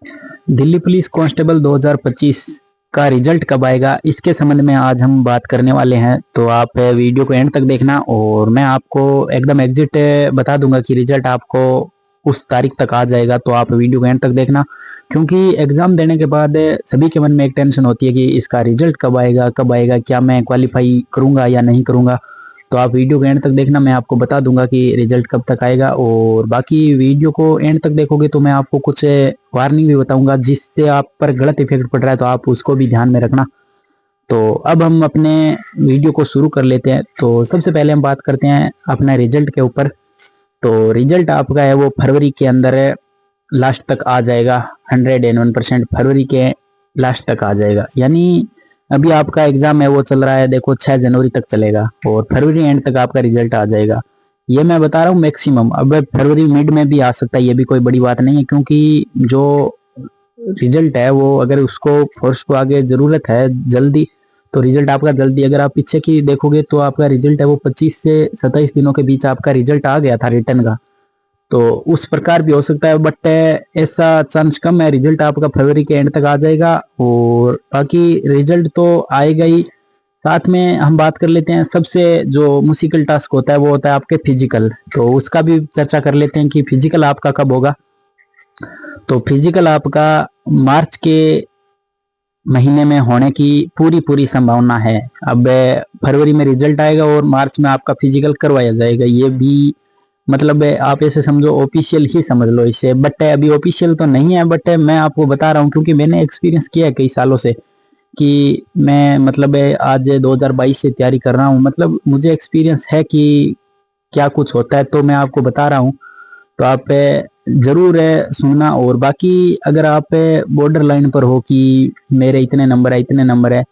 Delhi police constable 2025 का result कब आएगा, इसके संबंध में आज हम बात करने वाले हैं। तो आप वीडियो को एंड तक देखना और मैं आपको एकदम एग्जिट बता दूंगा कि रिजल्ट आपको उस तारीख तक आ जाएगा। तो आप वीडियो को एंड तक देखना, क्योंकि एग्जाम देने के बाद सभी के मन में एक टेंशन होती है कि इसका रिजल्ट कब आएगा, क्या मैं क्वालिफाई करूंगा या नहीं करूंगा। तो आप वीडियो को एंड तक देखना, मैं आपको बता दूंगा कि रिजल्ट कब तक आएगा। और बाकी वीडियो को एंड तक देखोगे तो मैं आपको कुछ वार्निंग भी बताऊंगा जिससे आप पर गलत इफेक्ट पड़ रहा है, तो आप उसको भी ध्यान में रखना। तो अब हम अपने वीडियो को शुरू कर लेते हैं। तो सबसे पहले हम बात करते हैं अपने रिजल्ट के ऊपर। तो रिजल्ट आपका है वो फरवरी के अंदर लास्ट तक आ जाएगा। 101% फरवरी के लास्ट तक आ जाएगा। यानी अभी आपका एग्जाम है वो चल रहा है, देखो 6 जनवरी तक चलेगा और फरवरी एंड तक आपका रिजल्ट आ जाएगा। ये मैं बता रहा हूँ मैक्सिमम। अब फरवरी मिड में भी आ सकता है, ये भी कोई बड़ी बात नहीं है, क्योंकि जो रिजल्ट है वो अगर उसको फोर्स को आगे जरूरत है जल्दी, तो रिजल्ट आपका जल्दी। अगर आप पीछे की देखोगे तो आपका रिजल्ट है वो 25 से 27 दिनों के बीच आपका रिजल्ट आ गया था रिटर्न का। तो उस प्रकार भी हो सकता है, बट ऐसा चांस कम है। रिजल्ट आपका फरवरी के एंड तक आ जाएगा और बाकी रिजल्ट तो आएगा ही। साथ में हम बात कर लेते हैं सबसे जो मुश्किल टास्क होता है वो होता है आपके फिजिकल। तो उसका भी चर्चा कर लेते हैं कि फिजिकल आपका कब होगा। तो फिजिकल आपका मार्च के महीने में होने की पूरी पूरी संभावना है। अब फरवरी में रिजल्ट आएगा और मार्च में आपका फिजिकल करवाया जाएगा। ये भी मतलब आप ऐसे समझो ऑफिशियल ही समझ लो इसे, बट अभी ऑफिशियल तो नहीं है, बट मैं आपको बता रहा हूँ क्योंकि मैंने एक्सपीरियंस किया है कई सालों से कि मैं मतलब आज 2022 से तैयारी कर रहा हूँ। मतलब मुझे एक्सपीरियंस है कि क्या कुछ होता है, तो मैं आपको बता रहा हूँ। तो आप जरूर सुनना। और बाकी अगर आप बॉर्डर लाइन पर हो कि मेरे इतने नंबर है इतने नंबर है,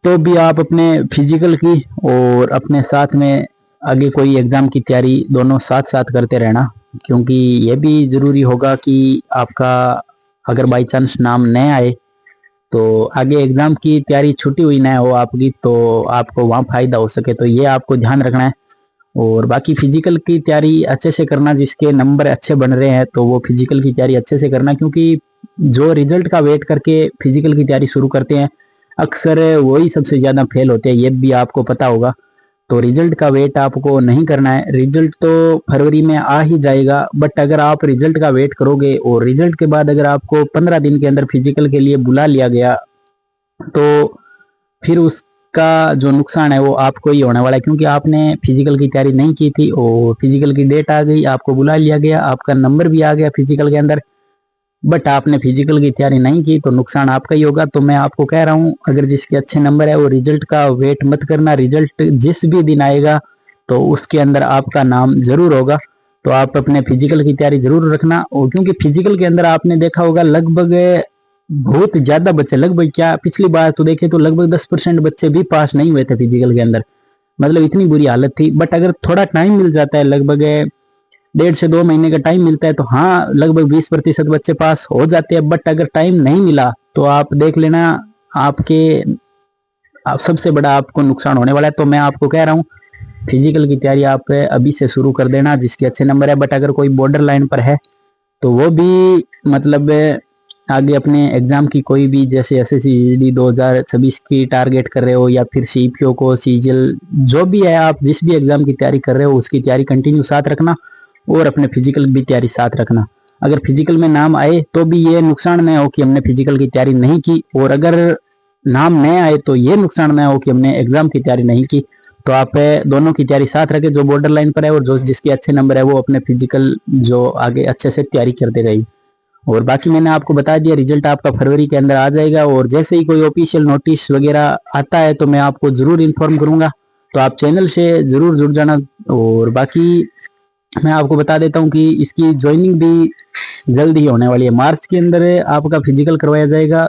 तो भी आप अपने फिजिकल की और अपने साथ में आगे कोई एग्जाम की तैयारी दोनों साथ साथ करते रहना, क्योंकि ये भी जरूरी होगा कि आपका अगर बाई चांस नाम न आए तो आगे एग्जाम की तैयारी छुटी हुई ना हो आपकी, तो आपको वहाँ फायदा हो सके। तो ये आपको ध्यान रखना है। और बाकी फिजिकल की तैयारी अच्छे से करना, जिसके नंबर अच्छे बन रहे हैं तो वो फिजिकल की तैयारी अच्छे से करना, क्योंकि जो रिजल्ट का वेट करके फिजिकल की तैयारी शुरू करते हैं अक्सर वही सबसे ज्यादा फेल होते हैं, ये भी आपको पता होगा। तो रिजल्ट का वेट आपको नहीं करना है। रिजल्ट तो फरवरी में आ ही जाएगा, बट अगर आप रिजल्ट का वेट करोगे और रिजल्ट के बाद अगर आपको 15 दिन के अंदर फिजिकल के लिए बुला लिया गया, तो फिर उसका जो नुकसान है वो आपको ही होने वाला है, क्योंकि आपने फिजिकल की तैयारी नहीं की थी और फिजिकल की डेट आ गई, आपको बुला लिया गया, आपका नंबर भी आ गया फिजिकल के अंदर, बट आपने फिजिकल की तैयारी नहीं की, तो नुकसान आपका ही होगा। तो मैं आपको कह रहा हूँ अगर जिसके अच्छे नंबर है वो रिजल्ट का वेट मत करना। रिजल्ट जिस भी दिन आएगा तो उसके अंदर आपका नाम जरूर होगा। तो आप अपने फिजिकल की तैयारी जरूर रखना। और क्योंकि फिजिकल के अंदर आपने देखा होगा लगभग बहुत ज्यादा बच्चे, लगभग क्या पिछली बार तो देखे तो लगभग 10% बच्चे भी पास नहीं हुए थे फिजिकल के अंदर। मतलब इतनी बुरी हालत थी। बट अगर थोड़ा टाइम मिल जाता है, लगभग 1.5 से 2 महीने का टाइम मिलता है, तो हाँ लगभग 20% बच्चे पास हो जाते हैं। बट अगर टाइम नहीं मिला तो आप देख लेना, आपके आप सबसे बड़ा आपको नुकसान होने वाला है। तो मैं आपको कह रहा हूँ फिजिकल की तैयारी आप अभी से शुरू कर देना जिसके अच्छे नंबर है। बट अगर कोई बॉर्डर लाइन पर है तो वो भी मतलब आगे अपने एग्जाम की कोई भी जैसे एसएससी जीडी 2026 की टारगेट कर रहे हो या फिर सीपीओ को सीजीएल जो भी है, आप जिस भी एग्जाम की तैयारी कर रहे हो उसकी तैयारी कंटिन्यू साथ रखना और अपने फिजिकल भी तैयारी साथ रखना। अगर फिजिकल में नाम आए तो भी ये नुकसान न हो कि हमने फिजिकल की तैयारी नहीं की, और अगर नाम न आए तो ये नुकसान न हो कि हमने एग्जाम की तैयारी नहीं की। तो आप दोनों की तैयारी साथ रखें, जो बॉर्डर लाइन पर है और जो जिसके अच्छे नंबर है वो अपने फिजिकल जो आगे अच्छे से तैयारी करते रहिए। और बाकी मैंने आपको बता दिया रिजल्ट आपका फरवरी के अंदर आ जाएगा, और जैसे ही कोई ऑफिशियल नोटिस वगैरह आता है तो मैं आपको जरूर इन्फॉर्म करूंगा। तो आप चैनल से जरूर जुड़ जाना। और बाकी मैं आपको बता देता हूँ कि इसकी ज्वाइनिंग भी जल्द ही होने वाली है। मार्च के अंदर आपका फिजिकल करवाया जाएगा,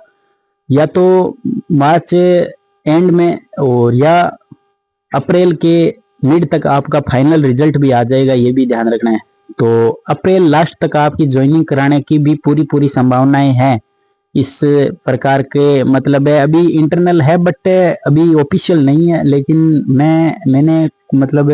या तो मार्च एंड में और या अप्रैल के मिड तक आपका फाइनल रिजल्ट भी आ जाएगा, ये भी ध्यान रखना है। तो अप्रैल लास्ट तक आपकी ज्वाइनिंग कराने की भी पूरी पूरी संभावनाएं हैं इस प्रकार के। मतलब है अभी इंटरनल है बट अभी ऑफिशियल नहीं है, लेकिन मैंने मतलब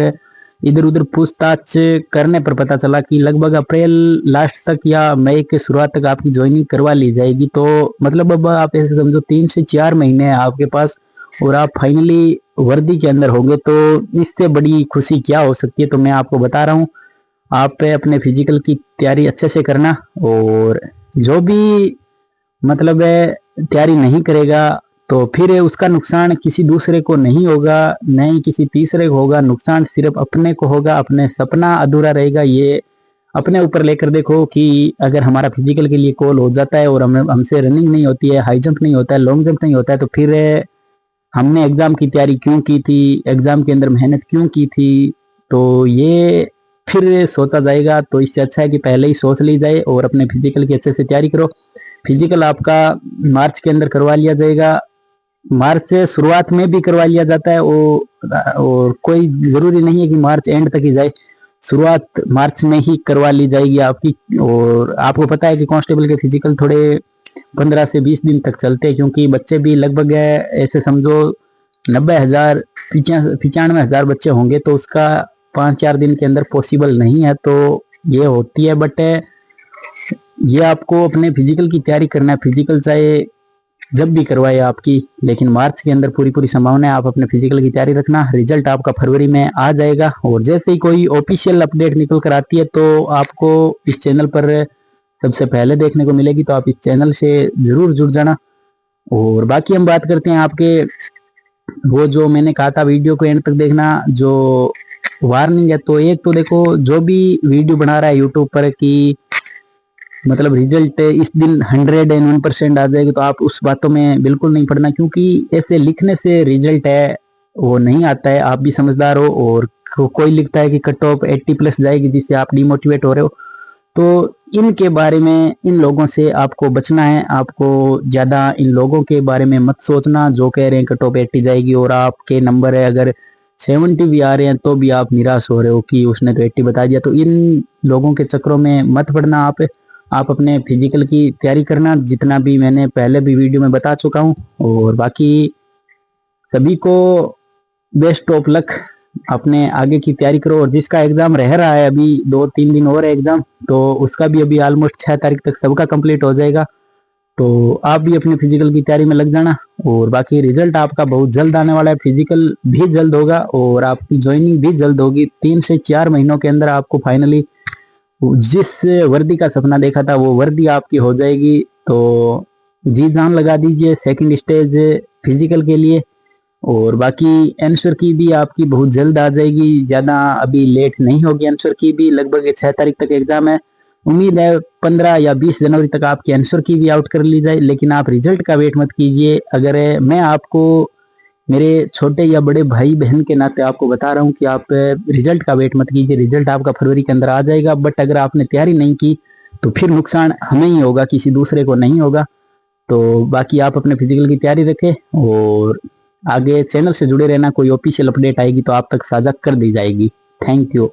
इधर उधर पूछताछ करने पर पता चला कि लगभग अप्रैल लास्ट तक या मई के शुरुआत तक आपकी ज्वाइनिंग करवा ली जाएगी। तो मतलब अब आप ऐसे समझो 3 से 4 महीने हैं आपके पास और आप फाइनली वर्दी के अंदर होंगे। तो इससे बड़ी खुशी क्या हो सकती है। तो मैं आपको बता रहा हूँ, आप अपने फिजिकल की तैयारी अच्छे से करना, और जो भी मतलब तैयारी नहीं करेगा तो फिर उसका नुकसान किसी दूसरे को नहीं होगा, नहीं किसी तीसरे को होगा, नुकसान सिर्फ अपने को होगा, अपने सपना अधूरा रहेगा। ये अपने ऊपर लेकर देखो कि अगर हमारा फिजिकल के लिए कॉल हो जाता है और हमसे रनिंग नहीं होती है, हाई जंप नहीं होता है, लॉन्ग जंप नहीं होता है, तो फिर हमने एग्जाम की तैयारी क्यों की थी, एग्जाम के अंदर मेहनत क्यों की थी। तो ये फिर सोचा जाएगा। तो इससे अच्छा है कि पहले ही सोच ली जाए और अपने फिजिकल की अच्छे से तैयारी करो। फिजिकल आपका मार्च के अंदर करवा लिया जाएगा, मार्च शुरुआत में भी करवा लिया जाता है और कोई जरूरी नहीं है कि मार्च एंड तक ही जाए, शुरुआत मार्च में ही करवा ली जाएगी आपकी। और आपको पता है कि कांस्टेबल के फिजिकल थोड़े 15 से 20 दिन तक चलते हैं, क्योंकि बच्चे भी लगभग ऐसे समझो 90,000 95,000 बच्चे होंगे, तो उसका 5-4 दिन के अंदर पॉसिबल नहीं है। तो ये होती है, बट ये आपको अपने फिजिकल की तैयारी करना है। फिजिकल चाहे जब भी करवाए आपकी, लेकिन मार्च के अंदर पूरी पूरी संभावना है। आप अपने फिजिकल की तैयारी रखना, रिजल्ट आपका फरवरी में आ जाएगा। और जैसे ही कोई ऑफिशियल अपडेट निकल कर आती है तो आपको इस चैनल पर सबसे पहले देखने को मिलेगी। तो आप इस चैनल से जरूर जुड़ जाना। और बाकी हम बात करते हैं आपके, वो जो मैंने कहा था वीडियो को एंड तक देखना, जो वार्निंग है। तो एक तो देखो, जो भी वीडियो बना रहा है यूट्यूब पर कि मतलब रिजल्ट इस दिन 101% आ जाएगी, तो आप उस बातों में बिल्कुल नहीं पढ़ना, क्योंकि ऐसे लिखने से रिजल्ट है वो नहीं आता है। आप भी समझदार हो। और कोई लिखता है कि कट ऑफ 80+ जाएगी, जिससे आप डिमोटिवेट हो रहे हो। तो इनके बारे में, इन लोगों से आपको बचना है। आपको ज्यादा इन लोगों के बारे में मत सोचना जो कह रहे हैं कट ऑफ 80 जाएगी और आपके नंबर है अगर 70 भी आ रहे हैं तो भी आप निराश हो रहे हो कि उसने तो 80 बता दिया। तो इन लोगों के चक्करों में मत पड़ना। आप अपने फिजिकल की तैयारी करना, जितना भी मैंने पहले भी वीडियो में बता चुका हूँ। और बाकी सभी को बेस्ट ऑफ लक, अपने आगे की तैयारी करो। और जिसका एग्जाम रह रहा है, अभी 2-3 दिन और है एग्जाम, तो उसका भी अभी ऑलमोस्ट 6 तारीख तक सबका कंप्लीट हो जाएगा। तो आप भी अपने फिजिकल की तैयारी में लग जाना। और बाकी रिजल्ट आपका बहुत जल्द आने वाला है, फिजिकल भी जल्द होगा और आपकी ज्वाइनिंग भी जल्द होगी। 3 से 4 महीनों के अंदर आपको फाइनली जिस वर्दी का सपना देखा था वो वर्दी आपकी हो जाएगी। तो जी जान लगा दीजिए सेकंड स्टेज फिजिकल के लिए। और बाकी आंसर की भी आपकी बहुत जल्द आ जाएगी, ज्यादा अभी लेट नहीं होगी। आंसर की भी लगभग 6 तारीख तक एग्जाम है, उम्मीद है 15 या 20 जनवरी तक आपकी आंसर की भी आउट कर ली जाए। लेकिन आप रिजल्ट का वेट मत कीजिए। अगर मैं आपको मेरे छोटे या बड़े भाई बहन के नाते आपको बता रहा हूँ कि आप रिजल्ट का वेट मत कीजिए, रिजल्ट आपका फरवरी के अंदर आ जाएगा। बट अगर आपने तैयारी नहीं की तो फिर नुकसान हमें ही होगा, किसी दूसरे को नहीं होगा। तो बाकी आप अपने फिजिकल की तैयारी रखें और आगे चैनल से जुड़े रहना। कोई ऑफिशियल अपडेट आएगी तो आप तक साझा कर दी जाएगी। Thank you.